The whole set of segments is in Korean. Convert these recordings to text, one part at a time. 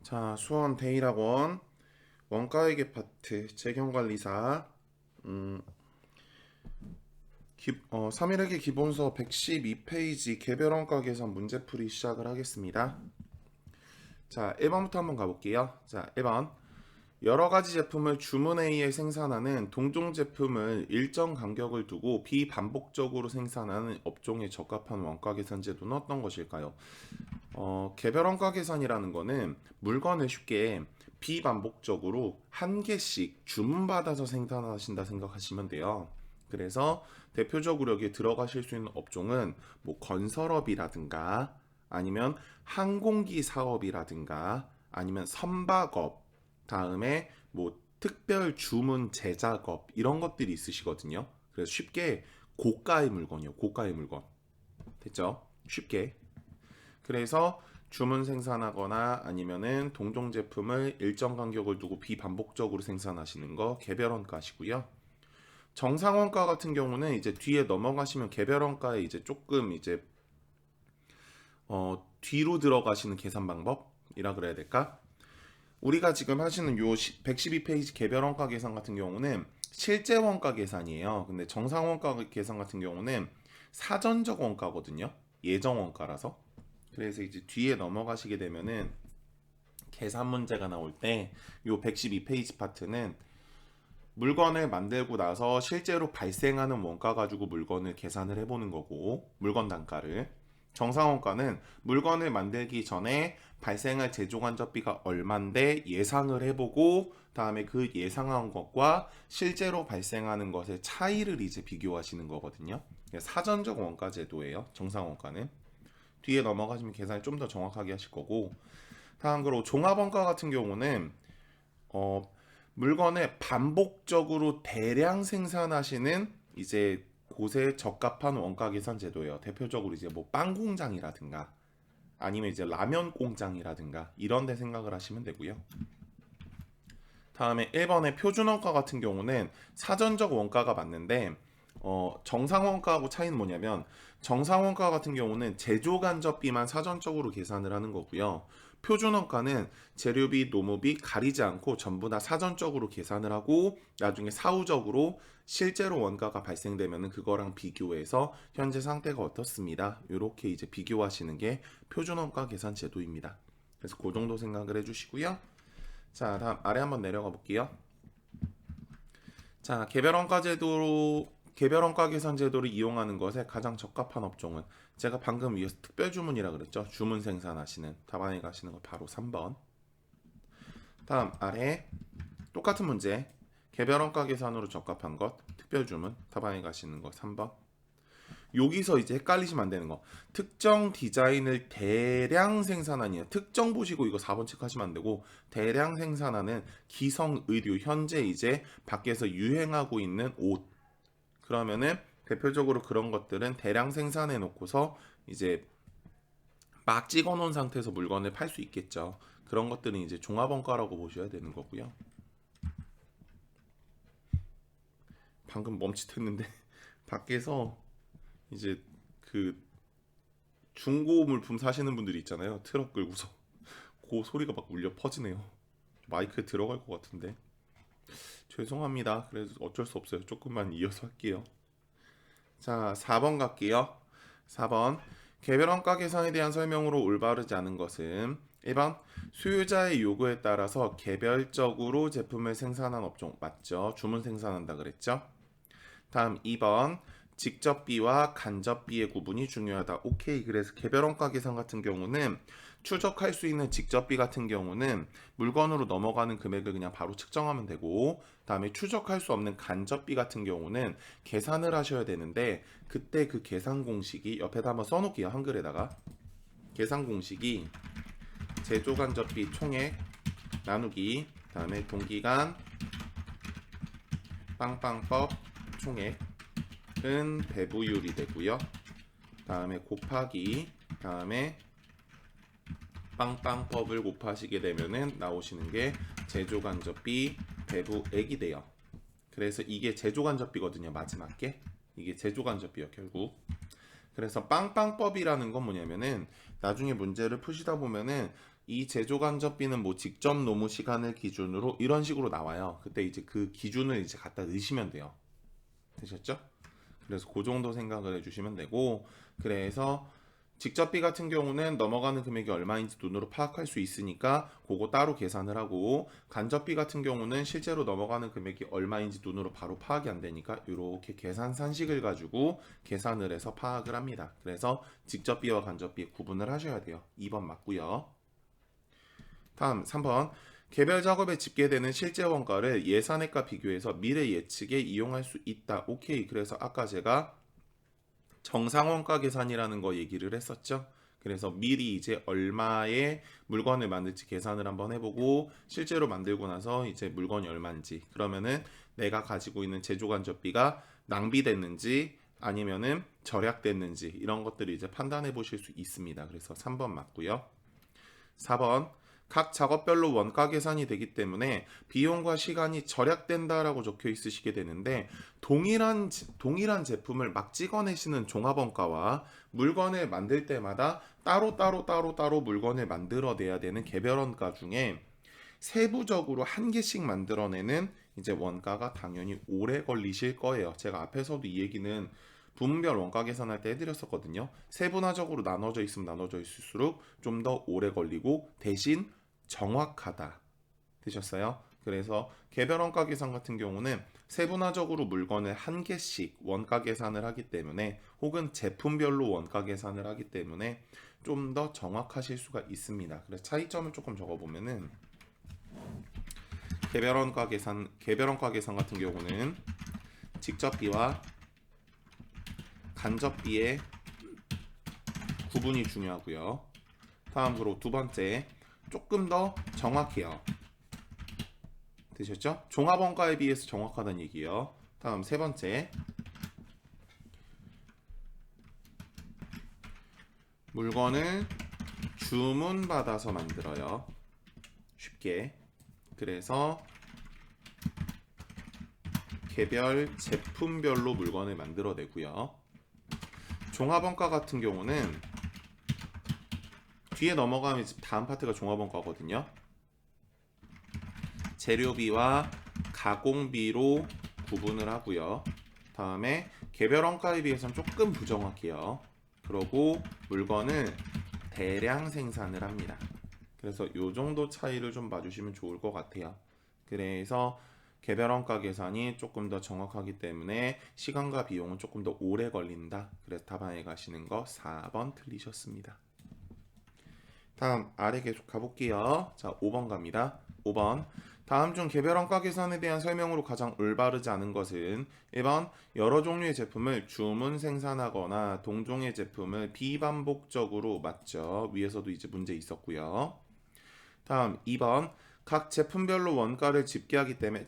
자, 수원 대일학원 원가회계 파트 재경관리사 3일회계 기본서 112페이지 개별원가 계산 문제풀이 시작을 하겠습니다. 자, 1번부터 한번 가볼게요. 자, 1번 여러 가지 제품을 주문에 의해 생산하는 동종 제품을 일정 간격을 두고 비반복적으로 생산하는 업종에 적합한 원가 계산 제도는 어떤 것일까요? 개별 원가 계산이라는 거는 물건을 쉽게 비반복적으로 한 개씩 주문받아서 생산하신다 생각하시면 돼요. 그래서 대표적으로 여기에 들어가실 수 있는 업종은 뭐 건설업이라든가 아니면 항공기 사업이라든가 아니면 선박업, 다음에 뭐 특별 주문 제작업 이런 것들이 있으시거든요. 그래서 쉽게 고가의 물건이요. 고가의 물건. 됐죠? 쉽게. 그래서 주문 생산하거나 아니면은 동종 제품을 일정 간격을 두고 비반복적으로 생산하시는 거 개별원가시고요. 정상원가 같은 경우는 이제 뒤에 넘어가시면 개별원가에 이제 조금 이제 뒤로 들어가시는 계산 방법이라 그래야 될까? 우리가 지금 하시는 요 112페이지 개별원가 계산 같은 경우는 실제 원가 계산이에요. 근데 정상원가 계산 같은 경우는 사전적 원가거든요. 예정 원가라서. 그래서 이제 뒤에 넘어가시게 되면은 계산 문제가 나올 때 요 112페이지 파트는 물건을 만들고 나서 실제로 발생하는 원가 가지고 물건을 계산을 해보는 거고, 물건 단가를. 정상원가는 물건을 만들기 전에 발생할 제조간접비가 얼만데 예상을 해보고, 다음에 그 예상한 것과 실제로 발생하는 것의 차이를 이제 비교하시는 거거든요. 사전적 원가 제도예요. 정상원가는. 뒤에 넘어가시면 계산을 좀 더 정확하게 하실 거고, 다음으로 종합원가 같은 경우는 어, 물건을 반복적으로 대량 생산하시는 이제 곳에 적합한 원가 계산 제도예요. 대표적으로 이제 뭐 빵 공장이라든가 아니면 이제 라면 공장이라든가 이런 데 생각을 하시면 되고요. 다음에 1번의 표준 원가 같은 경우는 사전적 원가가 맞는데 정상 원가하고 차이는 뭐냐면 정상 원가 같은 경우는 제조 간접비만 사전적으로 계산을 하는 거고요. 표준 원가는 재료비, 노무비 가리지 않고 전부 다 사전적으로 계산을 하고 나중에 사후적으로 실제로 원가가 발생되면 그거랑 비교해서 현재 상태가 어떻습니다. 이렇게 이제 비교하시는 게 표준 원가 계산 제도입니다. 그래서 그 정도 생각을 해주시고요. 자, 다음 아래 한번 내려가 볼게요. 자, 개별원가 계산 제도를 이용하는 것에 가장 적합한 업종은 제가 방금 위에서 특별 주문이라 그랬죠. 주문 생산하시는 답안에 가시는 거 바로 3번. 다음 아래 똑같은 문제. 개별원가 계산으로 적합한 것 특별 주문 답안에 가시는 거 3번. 여기서 이제 헷갈리시면 안 되는 거. 특정 디자인을 대량 생산하니 특정 보시고 이거 4번 체크하시면 안 되고 대량 생산하는 기성 의류 현재 이제 밖에서 유행하고 있는 옷. 그러면은 대표적으로 그런 것들은 대량 생산해 놓고서 이제 막 찍어 놓은 상태에서 물건을 팔 수 있겠죠. 그런 것들은 이제 종합원가라고 보셔야 되는 거고요. 방금 멈칫했는데 밖에서 이제 그 중고 물품 사시는 분들이 있잖아요. 트럭 끌고서 그 소리가 막 울려 퍼지네요. 마이크에 들어갈 것 같은데 죄송합니다. 그래서 어쩔 수 없어요. 조금만 이어서 할게요. 자, 4번 갈게요. 4번 개별원가 계산에 대한 설명으로 올바르지 않은 것은 1번 수요자의 요구에 따라서 개별적으로 제품을 생산한 업종 맞죠? 주문 생산한다 그랬죠? 다음 2번 직접비와 간접비의 구분이 중요하다. 오케이. 그래서 개별원가 계산 같은 경우는 추적할 수 있는 직접비 같은 경우는 물건으로 넘어가는 금액을 그냥 바로 측정하면 되고, 다음에 추적할 수 없는 간접비 같은 경우는 계산을 하셔야 되는데 그때 그 계산 공식이 옆에다 한번 써놓을게요. 한글에다가 계산 공식이 제조 간접비 총액 나누기 다음에 동기간 빵빵법 총액 은 배부율이 되고요. 다음에 곱하기 다음에 빵빵법을 곱하시게 되면은 나오시는 게 제조간접비 배부액이 돼요. 그래서 이게 제조간접비거든요. 마지막 게 이게 제조간접비요 결국. 그래서 빵빵법이라는 건 뭐냐면은 나중에 문제를 푸시다 보면은 이 제조간접비는 뭐 직접 노무 시간을 기준으로 이런 식으로 나와요. 그때 이제 그 기준을 이제 갖다 넣으시면 돼요. 되셨죠? 그래서 그 정도 생각을 해주시면 되고, 그래서 직접비 같은 경우는 넘어가는 금액이 얼마인지 눈으로 파악할 수 있으니까 그거 따로 계산을 하고, 간접비 같은 경우는 실제로 넘어가는 금액이 얼마인지 눈으로 바로 파악이 안 되니까 이렇게 계산 산식을 가지고 계산을 해서 파악을 합니다. 그래서 직접비와 간접비 구분을 하셔야 돼요. 2번 맞고요. 다음 3번. 개별 작업에 집계되는 실제 원가를 예산액과 비교해서 미래 예측에 이용할 수 있다. 오케이. 그래서 아까 제가 정상원가 계산이라는 거 얘기를 했었죠. 그래서 미리 이제 얼마의 물건을 만들지 계산을 한번 해보고, 실제로 만들고 나서 이제 물건이 얼마인지, 그러면은 내가 가지고 있는 제조간접비가 낭비됐는지 아니면은 절약됐는지 이런 것들을 이제 판단해 보실 수 있습니다. 그래서 3번 맞고요. 4번. 각 작업별로 원가 계산이 되기 때문에 비용과 시간이 절약된다라고 적혀 있으시게 되는데, 동일한 제품을 막 찍어내시는 종합원가와 물건을 만들 때마다 따로 물건을 만들어내야 되는 개별원가 중에 세부적으로 한 개씩 만들어내는 이제 원가가 당연히 오래 걸리실 거예요. 제가 앞에서도 이 얘기는 부문별 원가 계산할 때 해드렸었거든요. 세분화적으로 나눠져 있으면 나눠져 있을수록 좀 더 오래 걸리고 대신 정확하다. 되셨어요? 그래서 개별 원가 계산 같은 경우는 세분화적으로 물건을 한 개씩 원가 계산을 하기 때문에, 혹은 제품별로 원가 계산을 하기 때문에 좀 더 정확하실 수가 있습니다. 그래서 차이점을 조금 적어보면은, 개별 원가 계산 같은 경우는 직접비와 간접비의 구분이 중요하고요. 다음으로 두 번째, 조금 더 정확해요. 되셨죠? 종합원가에 비해서 정확하다는 얘기예요. 다음 세 번째, 물건을 주문받아서 만들어요. 쉽게. 그래서 개별 제품별로 물건을 만들어내고요. 종합원가 같은 경우는 뒤에 넘어가면 다음 파트가 종합원가거든요. 재료비와 가공비로 구분을 하고요. 다음에 개별 원가에 비해서는 조금 부정확해요. 그러고 물건을 대량 생산을 합니다. 그래서 이 정도 차이를 좀 봐주시면 좋을 것 같아요. 그래서 개별 원가 계산이 조금 더 정확하기 때문에 시간과 비용은 조금 더 오래 걸린다. 그래서 답안에 가시는 거 4번 틀리셨습니다. 다음 아래 계속 가볼게요. 자, 5번 갑니다. 5번. 다음 중 개별 원가 계산에 대한 설명으로 가장 올바르지 않은 것은 1번 여러 종류의 제품을 주문 생산하거나 동종의 제품을 비반복적으로, 맞죠? 위에서도 이제 문제 있었고요. 다음 2번 각 제품별로 원가를 집계하기 때문에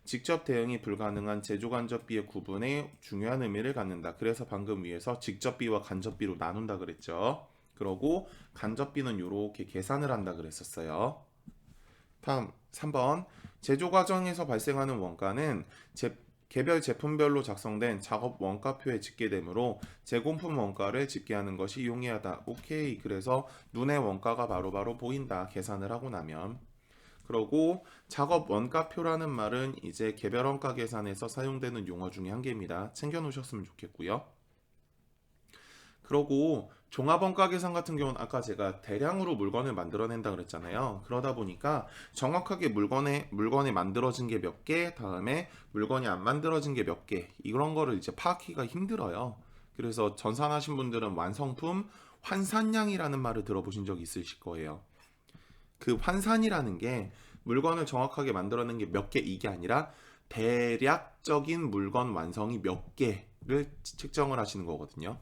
직접 대응이 불가능한 제조간접비의 구분에 중요한 의미를 갖는다. 그래서 방금 위에서 직접비와 간접비로 나눈다 그랬죠. 그러고 간접비는 이렇게 계산을 한다 그랬었어요. 다음 3번 제조 과정에서 발생하는 원가는 개별 제품별로 작성된 작업 원가표에 집계되므로 제공품 원가를 집계하는 것이 용이하다. 오케이. 그래서 눈에 원가가 바로바로 보인다. 계산을 하고 나면. 그러고 작업 원가표라는 말은 이제 개별 원가 계산에서 사용되는 용어 중에 한 개입니다. 챙겨 놓으셨으면 좋겠고요. 그러고 종합원가 계산 같은 경우는 아까 제가 대량으로 물건을 만들어낸다 그랬잖아요. 그러다 보니까 정확하게 물건이 만들어진 게 몇 개, 다음에 물건이 안 만들어진 게 몇 개, 이런 거를 이제 파악하기가 힘들어요. 그래서 전산하신 분들은 완성품 환산량이라는 말을 들어보신 적 있으실 거예요. 그 환산이라는 게 물건을 정확하게 만들어낸 게 몇 개, 이게 아니라 대략적인 물건 완성이 몇 개를 측정을 하시는 거거든요.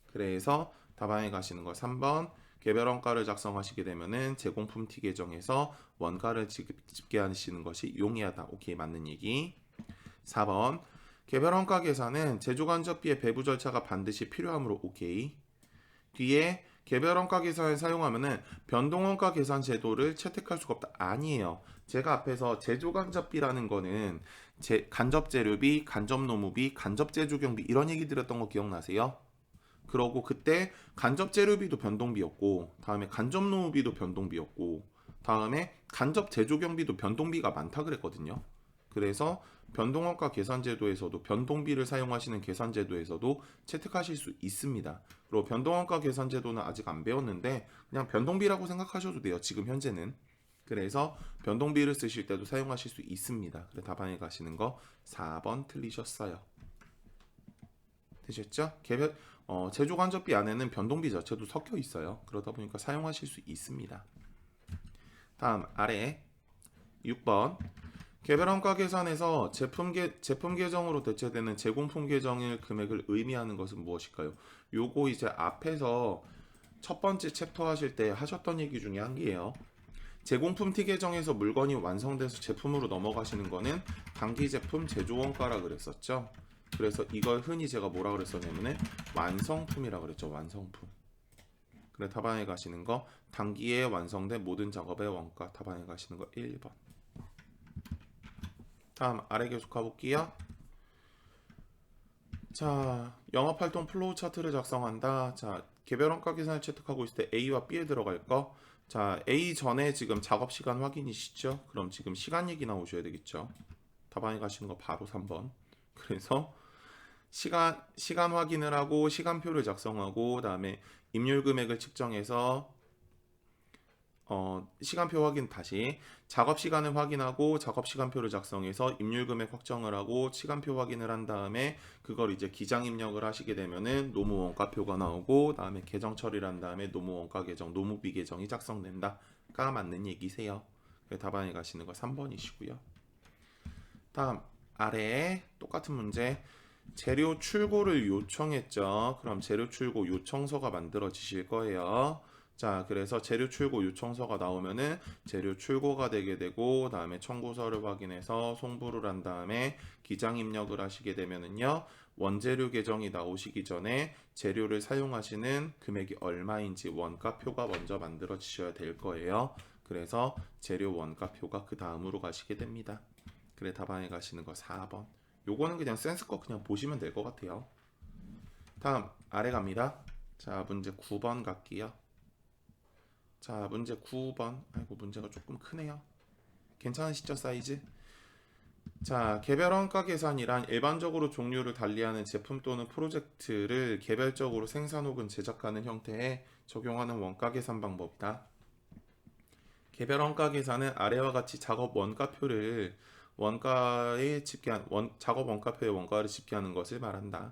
그래서 답안에 가시는 거 3번 개별 원가를 작성하시게 되면은 제공품 T 계정에서 원가를 집계하시는 것이 용이하다. 오케이, 맞는 얘기. 4번 개별 원가 계산은 제조간접비의 배부 절차가 반드시 필요하므로 오케이. 뒤에 개별 원가 계산을 사용하면은 변동 원가 계산 제도를 채택할 수가 없다. 아니에요. 제가 앞에서 제조 간접비라는 거는 간접 재료비, 간접 노무비, 간접 제조경비 이런 얘기 드렸던 거 기억나세요? 그러고 그때 간접 재료비도 변동비였고 다음에 간접 노무비도 변동비였고 다음에 간접 제조경비도 변동비가 많다 그랬거든요. 그래서 변동원가 계산제도에서도 변동비를 사용하시는 계산제도에서도 채택하실 수 있습니다. 그리고 변동원가 계산제도는 아직 안 배웠는데 그냥 변동비라고 생각하셔도 돼요. 지금 현재는. 그래서 변동비를 쓰실 때도 사용하실 수 있습니다. 그래서 답안에 가시는 거 4번 틀리셨어요. 되셨죠? 제조간접비 안에는 변동비 자체도 섞여 있어요. 그러다 보니까 사용하실 수 있습니다. 다음 아래 6번 개별원가 계산에서 제품 계정으로 대체되는 제공품 계정일 금액을 의미하는 것은 무엇일까요? 요거 이제 앞에서 첫 번째 챕터 하실 때 하셨던 얘기 중에 한 개예요. 제공품 T 계정에서 물건이 완성돼서 제품으로 넘어가시는 거는 단기 제품 제조원가라 그랬었죠. 그래서 이걸 흔히 제가 뭐라 그랬었냐면은 완성품이라 그랬죠. 완성품. 그래 답안에 가시는 거 단기에 완성된 모든 작업의 원가 답안에 가시는 거 1번. 다음 아래 계속 가볼게요. 자, 영업활동 플로우 차트를 작성한다. 자, 개별 원가 계산을 채택하고 있을 때 A와 B에 들어갈 거. 자, A 전에 지금 작업 시간 확인이시죠? 그럼 지금 시간 얘기 나오셔야 되겠죠? 답안에 가시는 거 바로 3번. 그래서 시간 확인을 하고 시간표를 작성하고 그다음에 임률 금액을 측정해서 시간표 확인 다시 작업 시간을 확인하고 작업 시간표를 작성해서 임률 금액 확정을 하고 시간표 확인을 한 다음에 그걸 이제 기장 입력을 하시게 되면은 노무 원가표가 나오고 그다음에 계정 처리를 한 다음에 노무 원가 계정, 노무비 계정이 작성된다가 맞는 얘기세요. 답안에 가시는 거 3번이시고요. 다음 아래에 똑같은 문제 재료 출고를 요청했죠. 그럼 재료 출고 요청서가 만들어지실 거예요. 자, 그래서 재료 출고 요청서가 나오면은 재료 출고가 되게 되고 다음에 청구서를 확인해서 송부를 한 다음에 기장 입력을 하시게 되면은요. 원재료 계정이 나오시기 전에 재료를 사용하시는 금액이 얼마인지 원가표가 먼저 만들어지셔야 될 거예요. 그래서 재료 원가표가 그 다음으로 가시게 됩니다. 그래 답안에 가시는 거 4번. 요거는 그냥 센스껏 그냥 보시면 될 것 같아요. 다음 아래 갑니다. 자, 문제 9번 갈게요. 자, 문제 9번. 아이고, 문제가 조금 크네요. 괜찮으시죠, 사이즈? 자, 개별 원가 계산이란 일반적으로 종류를 달리하는 제품 또는 프로젝트를 개별적으로 생산 혹은 제작하는 형태에 적용하는 원가 계산 방법이다. 개별 원가 계산은 아래와 같이 작업 원가표를 원가에 집계한 작업 원가표의 원가를 집계하는 것을 말한다.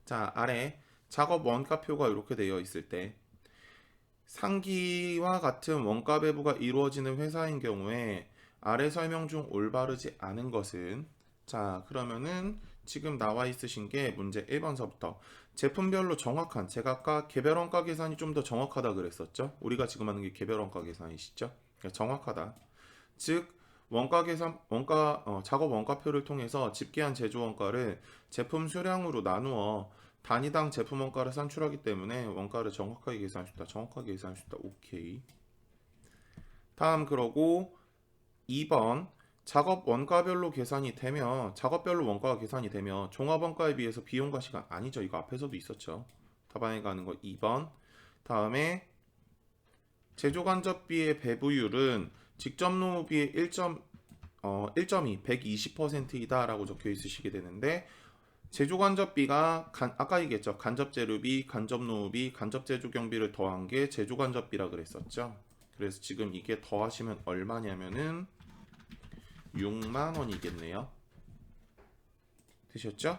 자, 아래 작업 원가표가 이렇게 되어 있을 때 상기와 같은 원가 배부가 이루어지는 회사인 경우에 아래 설명 중 올바르지 않은 것은 자, 그러면은 지금 나와 있으신 게 문제 1번서부터 제품별로 정확한 제가 아까 개별 원가 계산이 좀 더 정확하다 그랬었죠. 우리가 지금 하는 게 개별 원가 계산이시죠. 그러니까 정확하다. 즉 작업 원가표를 통해서 집계한 제조 원가를 제품 수량으로 나누어 단위당 제품 원가를 산출하기 때문에 원가를 정확하게 계산할 수 있다. 정확하게 계산할 수 있다. 오케이. 다음 그러고 2번 작업별로 원가가 계산이 되면 종합 원가에 비해서 비용과 시간 아니죠. 이거 앞에서도 있었죠. 답안에 가는 거 2번. 다음에 제조 간접비의 배부율은 직접 노무비의 1.2 120%이다 라고 적혀 있으시게 되는데 제조 간접비가 아까 얘기했죠. 간접 재료비, 간접 노무비, 간접 제조 경비를 더한 게 제조 간접비라 그랬었죠. 그래서 지금 이게 더하시면 얼마냐면은 6만 원이겠네요. 되셨죠?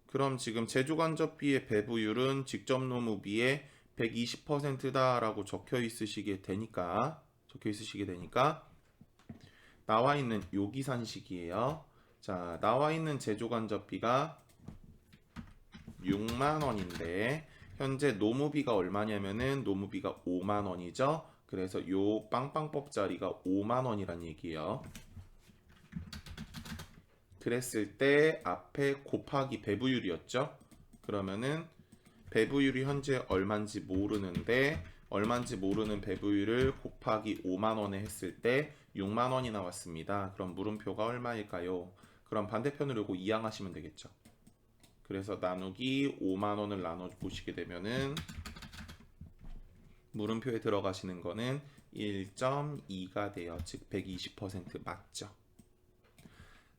그럼 지금 제조 간접비의 배부율은 직접 노무비의 120%다 라고 적혀 있으시게 되니까 나와 있는 요 기산식이에요. 자, 나와 있는 제조 간접비가 6만 원인데 현재 노무비가 얼마냐면은 노무비가 5만 원이죠. 그래서 요 빵빵법짜리가 5만 원이란 얘기예요. 그랬을 때 앞에 곱하기 배부율이었죠. 그러면은 배부율이 현재 얼마인지 모르는데 얼마인지 모르는 배부율을 곱하기 5만 원에 했을 때 6만 원이 나왔습니다. 그럼 물음표가 얼마일까요? 그럼 반대편으로 이거 이항하시면 되겠죠. 그래서 나누기 5만 원을 나눠 보시게 되면은 물음표에 들어가시는 거는 1.2가 돼요. 즉 120% 맞죠.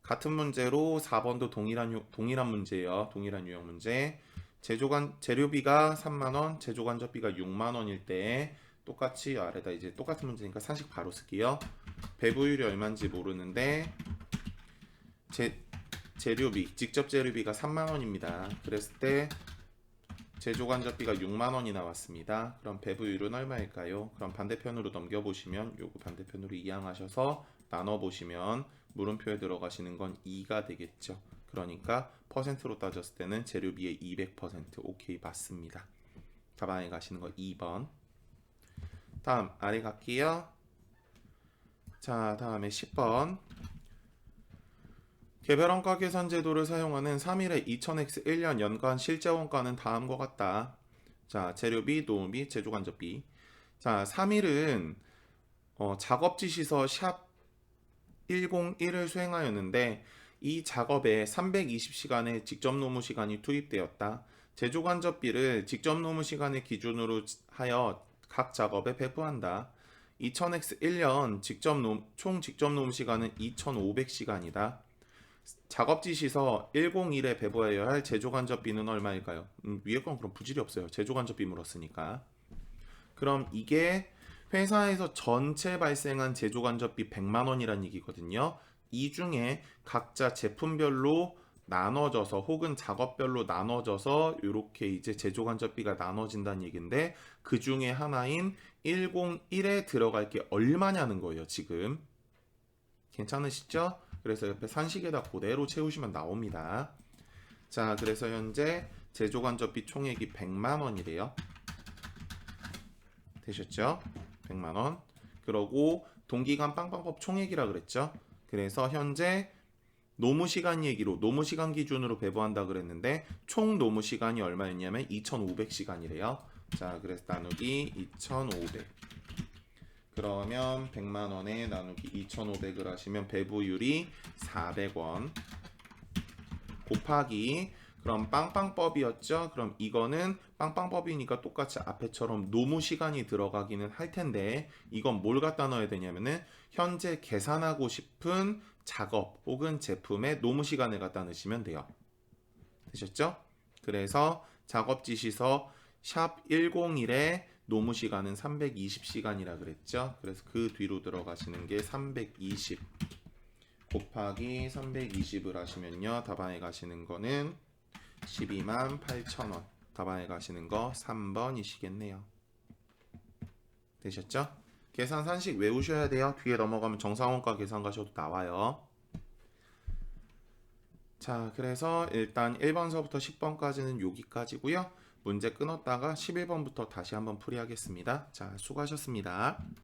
같은 문제로 4번도 동일한 문제예요. 동일한 유형 문제. 재료비가 3만 원, 제조간접비가 6만 원일 때 똑같이 아래다 이제 똑같은 문제니까 산식 바로 쓸게요. 배부율이 얼마인지 모르는데 재료비, 직접 재료비가 3만 원입니다. 그랬을 때 제조간접비가 6만 원이 나왔습니다. 그럼 배부율은 얼마일까요? 그럼 반대편으로 넘겨보시면 요거 반대편으로 이항하셔서 나눠보시면 물음표에 들어가시는 건 2가 되겠죠. 그러니까 퍼센트로 따졌을 때는 재료비의 200% 오케이 맞습니다. 답안에 가시는 거 2번. 다음 아래 갈게요. 자, 다음에 10번. 개별원가 계산 제도를 사용하는 3일의 2000X 1년 연간 실제 원가는 다음과 같다. 자, 재료비, 노무비, 제조간접비. 자, 3일은 작업지시서 샵 101을 수행하였는데 이 작업에 320시간의 직접 노무 시간이 투입되었다. 제조간접비를 직접 노무 시간을 기준으로 하여 각 작업에 배부한다. 2000X 1년 총 직접 노무 시간은 2500시간이다. 작업지시서 101에 배부해야 할 제조간접비는 얼마일까요? 위에 건 그럼 부질이 없어요. 제조간접비 물었으니까. 그럼 이게 회사에서 전체 발생한 제조간접비 100만 원이란 얘기거든요. 이 중에 각자 제품별로 나눠져서 혹은 작업별로 나눠져서 이렇게 이제 제조간접비가 나눠진다는 얘기인데 그 중에 하나인 101에 들어갈 게 얼마냐는 거예요. 지금 괜찮으시죠? 그래서 옆에 산식에다 그대로 채우시면 나옵니다. 자, 그래서 현재 제조간접비 총액이 100만 원이래요. 되셨죠? 100만 원. 그러고 동기간 빵빵법 총액이라 그랬죠? 그래서 현재 노무 시간 얘기로 노무 시간 기준으로 배부한다 그랬는데 총 노무 시간이 얼마였냐면 2500시간이래요. 자, 그래서 나누기 2500. 그러면 100만 원에 나누기 2500을 하시면 배부율이 400원 곱하기 그럼 빵빵법이었죠? 그럼 이거는 빵빵법이니까 똑같이 앞에처럼 노무 시간이 들어가기는 할 텐데 이건 뭘 갖다 넣어야 되냐면은 현재 계산하고 싶은 작업 혹은 제품의 노무 시간을 갖다 넣으시면 돼요. 되셨죠? 그래서 작업지시서 샵 101에 노무 시간은 320시간이라 그랬죠? 그래서 그 뒤로 들어가시는 게 320 곱하기 320을 하시면요. 답안에 가시는 거는 12만 8천원. 답안에 가시는 거 3번이시겠네요. 되셨죠? 계산 산식 외우셔야 돼요. 뒤에 넘어가면 정상원가 계산 가셔도 나와요. 자, 그래서 일단 1번서부터 10번까지는 여기까지고요. 문제 끊었다가 11번부터 다시 한번 풀이하겠습니다. 자, 수고하셨습니다.